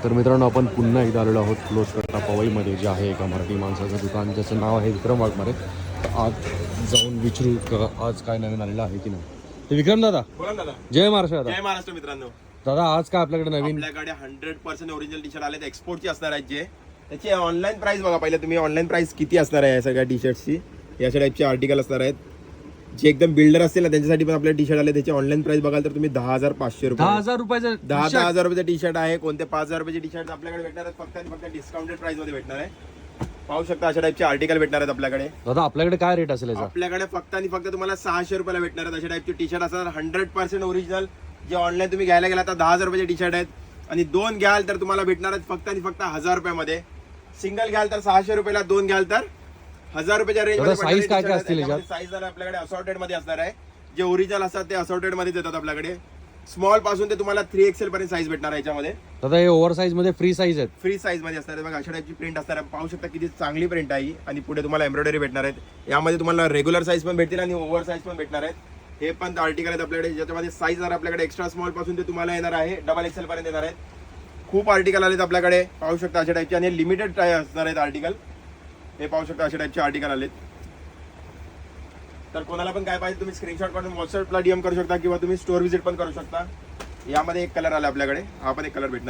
तर मित्रांनो आपण पुन्हा एकदा आलेलो आहोत क्लोज कट्टा पवईमध्ये जे आहे एका मराठी माणसाचं दुकान ज्याचं नाव आहे विक्रम वाघमारे. तर आज जाऊन विचारू आज काय नवीन आलेलं आहे की नाही. ते विक्रम दादा, बोला दादा. जय महाराष्ट्र दादा. जय महाराष्ट्र मित्रांनो. दादा आज काय आपल्याकडे नवीन? आपल्याकडे 100% ओरिजिनल टी शर्ट आले, एक्सपोर्टची असणार आहेत. जे त्याची ऑनलाईन प्राइस बघा पहिले तुम्ही, ऑनलाईन प्राइस किती असणार आहे या सगळ्या टी शर्टची. या टाईपचे आर्टिकल असणार आहेत जे एकदम बिल्डर असतील ना त्यांच्यासाठी पण आपले टी शर्ट आले. त्याची ऑनलाईन प्राइस बघाल तर तुम्ही 10,500 रुपये, 10,000 रुपयाचं 10,000 रुपयाचं टी शर्ट आहे. कोणते 5,000 रुपयाचे टी शर्ट आपल्याकडे भेटणार आहेत फक्त आणि फक्त डिस्काउंटेड प्राइस मध्ये भेटणार आहे. पाहू शकता अशा टाईपचे आर्टिकल भेटणार आहेत आपल्याकडे. दादा आपल्याकडे काय रेट असेल याचा? आपल्याकडे फक्त आणि फक्त तुम्हाला 600 रुपयाला भेटणार आहेत अशा टाईपचे टी शर्ट असणार 100% ओरिजिनल. जे ऑनलाईन तुम्ही घ्यायला गेला तर 10,000 रुपयाचे टी शर्ट आहेत आणि दोन घ्याल तर तुम्हाला भेटणार आहेत फक्त आणि फक्त 1,000 रुपयामध्ये. सिंगल घ्याल तर 600 रुपयाला, दोन घ्याल तर 1,000 रुपयाच्या रेंज मध्ये. साईज काय काय असतील याच्यात? साईज आपल्याकडे असॉर्टेड मध्ये असणार आहे. जे ओरिजिनल असतात ते असॉर्टेड मध्ये देतात आपल्याकडे. स्मॉल पासून ते तुम्हाला 3XL पर्यंत साईज भेटणार आहे याच्यामध्ये. दादा हे ओव्हर साईज मध्ये फ्री साईज आहेत, फ्री साईज मध्ये असणार आहे. बघा अशा टाईपची प्रिंट असणार आहे. पाहू शकता किती चांगली प्रिंट आहे आणि पुढे तुम्हाला एम्ब्रॉयडरी भेटणार आहेत. यामध्ये तुम्हाला रेग्युलर साईज पण भेटतील आणि ओव्हर साईज पण भेटणार आहेत. हे पण आर्टिकल आहेत आपल्याकडे ज्याच्यामध्ये साईज आपल्याकडे एक्स्ट्रा स्मॉल पासून ते तुम्हाला येणार आहे XXL पर्यंत येणार आहेत. खूप आर्टिकल आलेत आपल्याकडे. पाहू शकता अशा टाईपचे आणि लिमिटेड असणार आहेत आर्टिकल. हे पाहू शकता अशा टाईपचे आर्टिकल आलेत. तर कोणाला पण काय पाहिजे तुम्ही स्क्रीनशॉट काढून व्हॉट्सअपला DM करू शकता किंवा तुम्ही स्टोर व्हिजिट पण करू शकता. यामध्ये एक कलर आला आपल्याकडे, हा पण एक कलर भेटणार.